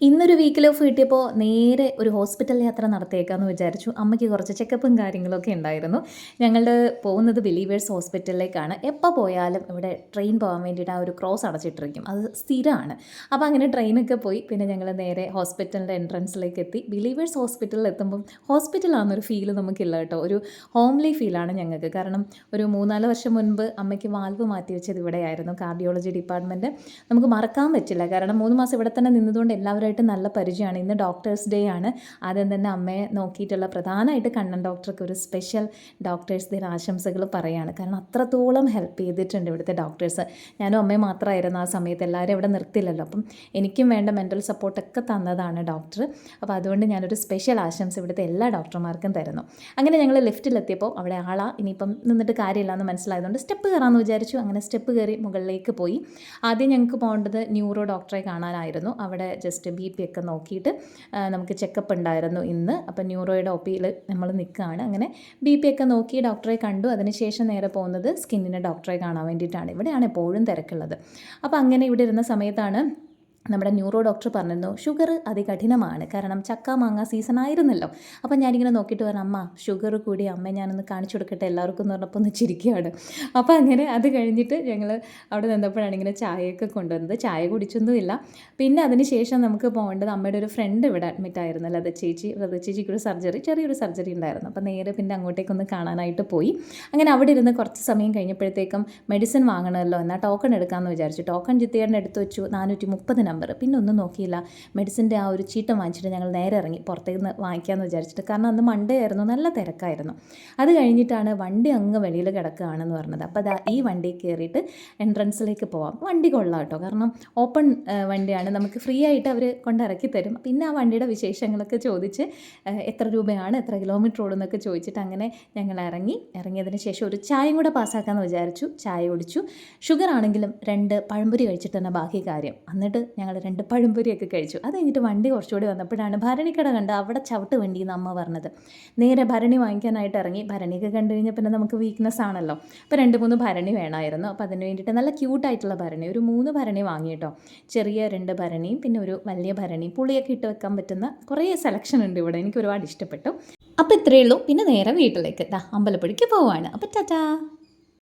ഇന്നൊരു വീക്കിൽ ഓഫ് കിട്ടിയപ്പോൾ നേരെ ഒരു ഹോസ്പിറ്റൽ യാത്ര നടത്തിയേക്കാമെന്ന് വിചാരിച്ചു. അമ്മയ്ക്ക് കുറച്ച് ചെക്കപ്പും കാര്യങ്ങളൊക്കെ ഉണ്ടായിരുന്നു. ഞങ്ങൾ പോകുന്നത് ബിലീവേഴ്സ് ഹോസ്പിറ്റലിലേക്കാണ്. എപ്പോൾ പോയാലും ഇവിടെ ട്രെയിൻ പോകാൻ വേണ്ടിയിട്ട് ആ ഒരു ക്രോസ് അടച്ചിട്ടിരിക്കും. അത് സ്ഥിരമാണ്. അപ്പോൾ അങ്ങനെ ട്രെയിനൊക്കെ പോയി പിന്നെ ഞങ്ങൾ നേരെ ഹോസ്പിറ്റലിൻ്റെ എൻട്രൻസിലേക്ക് എത്തി. ബിലീവേഴ്സ് ഹോസ്പിറ്റലിൽ എത്തുമ്പം ഹോസ്പിറ്റലാണെന്നൊരു ഫീല് നമുക്കില്ല കേട്ടോ. ഒരു ഹോംലി ഫീലാണ് ഞങ്ങൾക്ക്. കാരണം ഒരു 3-4 വർഷം മുൻപ് അമ്മയ്ക്ക് വാൽവ് മാറ്റി വെച്ചത് ഇവിടെയായിരുന്നു, കാർഡിയോളജി ഡിപ്പാർട്ട്മെൻറ്റ്. നമുക്ക് മറക്കാൻ പറ്റില്ല. കാരണം 3 മാസം ഇവിടെ തന്നെ നിന്നതുകൊണ്ട് എല്ലാവരുമായിട്ട് നല്ല പരിചയമാണ്. ഇന്ന് ഡോക്ടേഴ്സ് ഡേ ആണ്. ആദ്യം തന്നെ അമ്മയെ നോക്കിയിട്ടുള്ള പ്രധാനമായിട്ട് കണ്ണൻ ഡോക്ടർക്ക് ഒരു സ്പെഷ്യൽ ഡോക്ടേഴ്സ് ഡേ ആശംസകൾ പറയുകയാണ്. കാരണം അത്രത്തോളം ഹെൽപ്പ് ചെയ്തിട്ടുണ്ട് ഇവിടുത്തെ ഡോക്ടേഴ്സ്. ഞാനും അമ്മയും മാത്രമായിരുന്നു ആ സമയത്ത്, എല്ലാവരും ഇവിടെ നിർത്തില്ലല്ലോ. അപ്പം എനിക്കും വേണ്ട മെൻ്റൽ സപ്പോർട്ടൊക്കെ തന്നതാണ് ഡോക്ടർ. അപ്പോൾ അതുകൊണ്ട് ഞാനൊരു സ്പെഷ്യൽ ആശംസ ഇവിടുത്തെ എല്ലാ ഡോക്ടർമാർക്കും തരുന്നു. അങ്ങനെ ഞങ്ങൾ ലിഫ്റ്റിലെത്തിയപ്പോൾ അവിടെ ഇനിയിപ്പം നിന്നിട്ട് കാര്യമില്ല എന്ന് മനസ്സിലായതുകൊണ്ട് സ്റ്റെപ്പ് കയറാമെന്ന് വിചാരിച്ചു. അങ്ങനെ സ്റ്റെപ്പ് കയറി മുകളിലേക്ക് പോയി. ആദ്യം ഞങ്ങൾക്ക് പോകേണ്ടത് ന്യൂറോ ഡോക്ടറെ കാണാനായിരുന്നു. അവിടെ ജസ്റ്റ് BP ഒക്കെ നോക്കിയിട്ട് നമുക്ക് ചെക്കപ്പ് ഉണ്ടായിരുന്നു ഇന്ന്. അപ്പോൾ ന്യൂറോയുടെ OPയിൽ നമ്മൾ നിൽക്കുകയാണ്. അങ്ങനെ BP ഒക്കെ നോക്കി ഡോക്ടറെ കണ്ടു. അതിനുശേഷം നേരെ പോകുന്നത് സ്കിന്നിൻ്റെ ഡോക്ടറെ കാണാൻ വേണ്ടിയിട്ടാണ്. ഇവിടെയാണ് എപ്പോഴും തിരക്കുള്ളത്. അപ്പോൾ അങ്ങനെ ഇവിടെ ഇരുന്ന സമയത്താണ് നമ്മുടെ ന്യൂറോ ഡോക്ടർ പറഞ്ഞിരുന്നു ഷുഗർ അതികഠിനമാണ്. കാരണം ചക്ക മാങ്ങ സീസൺ ആയിരുന്നല്ലോ. അപ്പം ഞാനിങ്ങനെ നോക്കിയിട്ട് പറഞ്ഞു, അമ്മ ഷുഗർ കൂടി, അമ്മ ഞാനൊന്ന് കാണിച്ചു കൊടുക്കട്ടെ എല്ലാവർക്കും എന്ന് പറഞ്ഞപ്പോൾ ഒന്ന് ചിരിക്കുകയാണ്. അപ്പോൾ അങ്ങനെ അത് കഴിഞ്ഞിട്ട് ഞങ്ങൾ അവിടെ നിന്നപ്പോഴാണ് ഇങ്ങനെ ചായയൊക്കെ കൊണ്ടുവന്നത്. ചായ കുടിച്ചൊന്നുമില്ല. പിന്നെ അതിന് ശേഷം നമുക്ക് പോകേണ്ടത് അമ്മയുടെ ഒരു ഫ്രണ്ട് ഇവിടെ അഡ്മിറ്റ് ആയിരുന്നു, ലത ചേച്ചിക്കൊരു ചെറിയൊരു സർജറി ഉണ്ടായിരുന്നു. അപ്പോൾ നേരെ പിന്നെ അങ്ങോട്ടേക്കൊന്ന് കാണാനായിട്ട് പോയി. അങ്ങനെ അവിടെ ഇരുന്ന് കുറച്ച് സമയം കഴിഞ്ഞപ്പോഴത്തേക്കും മെഡിസിൻ വാങ്ങണമല്ലോ, എന്നാൽ ടോക്കൺ എടുക്കാമെന്ന് വിചാരിച്ചു. ടോക്കൺ ജിത്തേടനെ എടുത്ത് വെച്ചു, 430 നമ്പർ. പിന്നെ ഒന്നും നോക്കിയില്ല. മെഡിസിൻ്റെ ആ ഒരു ചീട്ടം വാങ്ങിച്ചിട്ട് ഞങ്ങൾ നേരെ ഇറങ്ങി പുറത്തേക്ക് നിന്ന് വാങ്ങിക്കാമെന്ന് വിചാരിച്ചിട്ട്. കാരണം അന്ന് മൺഡേ ആയിരുന്നു, നല്ല തിരക്കായിരുന്നു. അത് കഴിഞ്ഞിട്ടാണ് വണ്ടി അങ്ങ് വെളിയിൽ കിടക്കുകയാണെന്ന് പറഞ്ഞത്. അപ്പോൾ അതാ ഈ വണ്ടി കയറിയിട്ട് എൻട്രൻസിലേക്ക് പോവാം. വണ്ടി കൊള്ളാം കേട്ടോ, കാരണം ഓപ്പൺ വണ്ടിയാണ്, നമുക്ക് ഫ്രീ ആയിട്ട് അവർ കൊണ്ടിറക്കി തരും. പിന്നെ ആ വണ്ടിയുടെ വിശേഷങ്ങളൊക്കെ ചോദിച്ച് എത്ര രൂപയാണ്, എത്ര കിലോമീറ്റർ ഓടുന്നൊക്കെ ചോദിച്ചിട്ട് അങ്ങനെ ഞങ്ങൾ ഇറങ്ങിയതിന് ശേഷം ഒരു ചായയും കൂടെ പാസ്സാക്കാമെന്ന് വിചാരിച്ചു. ചായ കുടിച്ചു. ഷുഗർ ആണെങ്കിലും 2 പഴംപൊരി കഴിച്ചിട്ട് തന്നെ ബാക്കി കാര്യം. എന്നിട്ട് ഞങ്ങൾ 2 പഴംപൊരിയൊക്കെ കഴിച്ചു. അത് കഴിഞ്ഞിട്ട് വണ്ടി കുറച്ചുകൂടി വന്നപ്പോഴാണ് ഭരണിക്കട കണ്ട് അവിടെ ചവിട്ട് വണ്ടി എന്ന് അമ്മ പറഞ്ഞത്. നേരെ ഭരണി വാങ്ങിക്കാനായിട്ട് ഇറങ്ങി. ഭരണിയൊക്കെ കണ്ടു കഴിഞ്ഞാൽ പിന്നെ നമുക്ക് വീക്ക്നെസ് ആണല്ലോ. അപ്പോൾ 2-3 ഭരണി വേണമായിരുന്നു. അപ്പോൾ അതിന് വേണ്ടിയിട്ട് നല്ല ക്യൂട്ടായിട്ടുള്ള ഭരണി ഒരു 3 ഭരണി വാങ്ങി കേട്ടോ. ചെറിയ 2 ഭരണിയും പിന്നെ ഒരു വലിയ ഭരണി, പുളിയൊക്കെ ഇട്ട് വെക്കാൻ പറ്റുന്ന കുറേ സെലക്ഷൻ ഉണ്ട് ഇവിടെ. എനിക്ക് ഒരുപാട് ഇഷ്ടപ്പെട്ടു. അപ്പോൾ ഇത്രയേ ഉള്ളൂ. പിന്നെ നേരെ വീട്ടിലേക്ക് അമ്പലപ്പുഴയ്ക്ക് പോവുകയാണ്. അപ്പോൾ ടാറ്റാ.